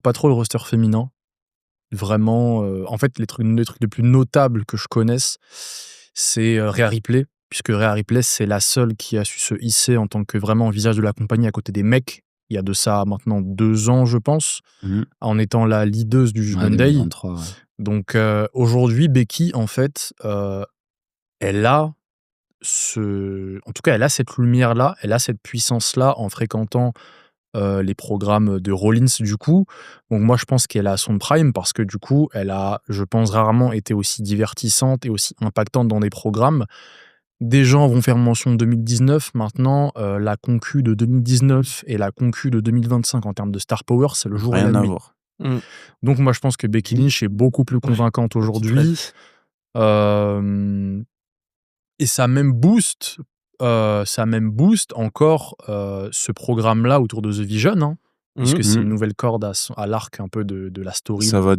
pas trop le roster féminin. Vraiment, en fait, les trucs les plus notables que je connaisse, c'est Rhea Ripley, puisque Rhea Ripley, c'est la seule qui a su se hisser en tant que vraiment visage de la compagnie à côté des mecs. Il y a de ça maintenant 2 ans, je pense, Mhm. en étant la leaduse du Ouais, Judgment Day. 2023, ouais. Donc, aujourd'hui, Becky, en fait, elle a en tout cas, elle a cette lumière-là, elle a cette puissance-là en fréquentant les programmes de Rollins, du coup. Donc moi, je pense qu'elle a son prime parce que du coup, elle a, je pense, rarement été aussi divertissante et aussi impactante dans des programmes. Des gens vont faire mention de 2019. Maintenant, la concu de 2019 et la concu de 2025 en termes de star power, c'est le jour et la Rien à nuit. voir. Mm. Donc moi, je pense que Becky Lynch est beaucoup plus convaincante aujourd'hui. Et ça même booste encore ce programme-là autour de The Vision, hein, puisque c'est une nouvelle corde à l'arc un peu de la story Ça va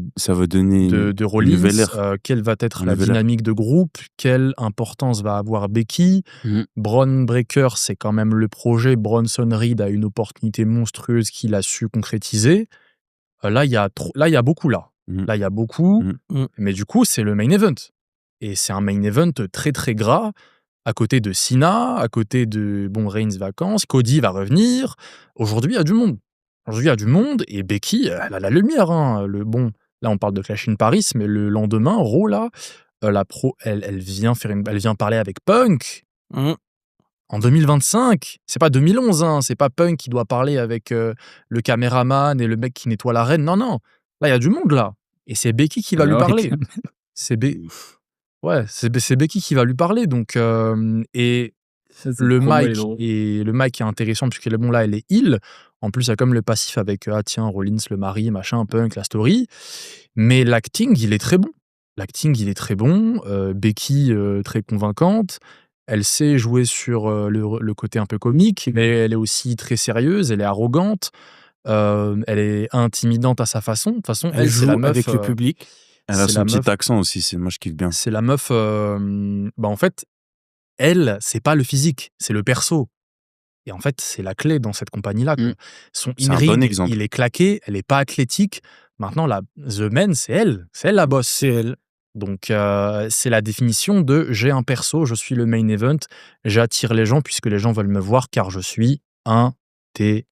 donner de une Rollins. nouvelle ère. Quelle va être Une la nouvelle ère. dynamique de groupe? Quelle importance va avoir Becky? Bron Breakker, c'est quand même le projet. Bronson Reed a une opportunité monstrueuse qu'il a su concrétiser. Là, il y a beaucoup là. Là, il y a beaucoup. Mais du coup, c'est le main event. Et c'est un main event très, très gras, à côté de Cena, à côté de, Reigns vacances, Cody va revenir. Aujourd'hui, il y a du monde. Aujourd'hui, il y a du monde, et Becky, elle a la lumière, hein. Là, on parle de Clash in Paris, mais le lendemain, Raw, là, elle vient parler avec Punk. En 2025, c'est pas 2011, hein, c'est pas Punk qui doit parler avec le caméraman et le mec qui nettoie l'arène. Non, non. Là, il y a du monde, là. Et c'est Becky qui va lui parler. C'est Becky qui va lui parler. Donc, et le mic est intéressant puisque là, elle est heal. En plus, il y a comme le passif avec Rollins, le mari, machin, Punk, la story. Mais l'acting, il est très bon. Becky, très convaincante. Elle sait jouer sur le côté un peu comique, mais elle est aussi très sérieuse, elle est arrogante, elle est intimidante à sa façon. De toute façon, Elle c'est joue la meuf, avec le public. Elle a c'est son la petit meuf- accent aussi, moi je kiffe bien. c'est la meuf. En fait, elle, c'est pas le physique, c'est le perso. Et en fait, c'est la clé dans cette compagnie-là, quoi. Son C'est un in-ring, bon exemple. il est claqué, elle est pas athlétique. Maintenant, The Man, c'est elle la boss. C'est elle. Donc, c'est la définition de j'ai un perso, je suis le main event, j'attire les gens puisque les gens veulent me voir car je suis intéressant.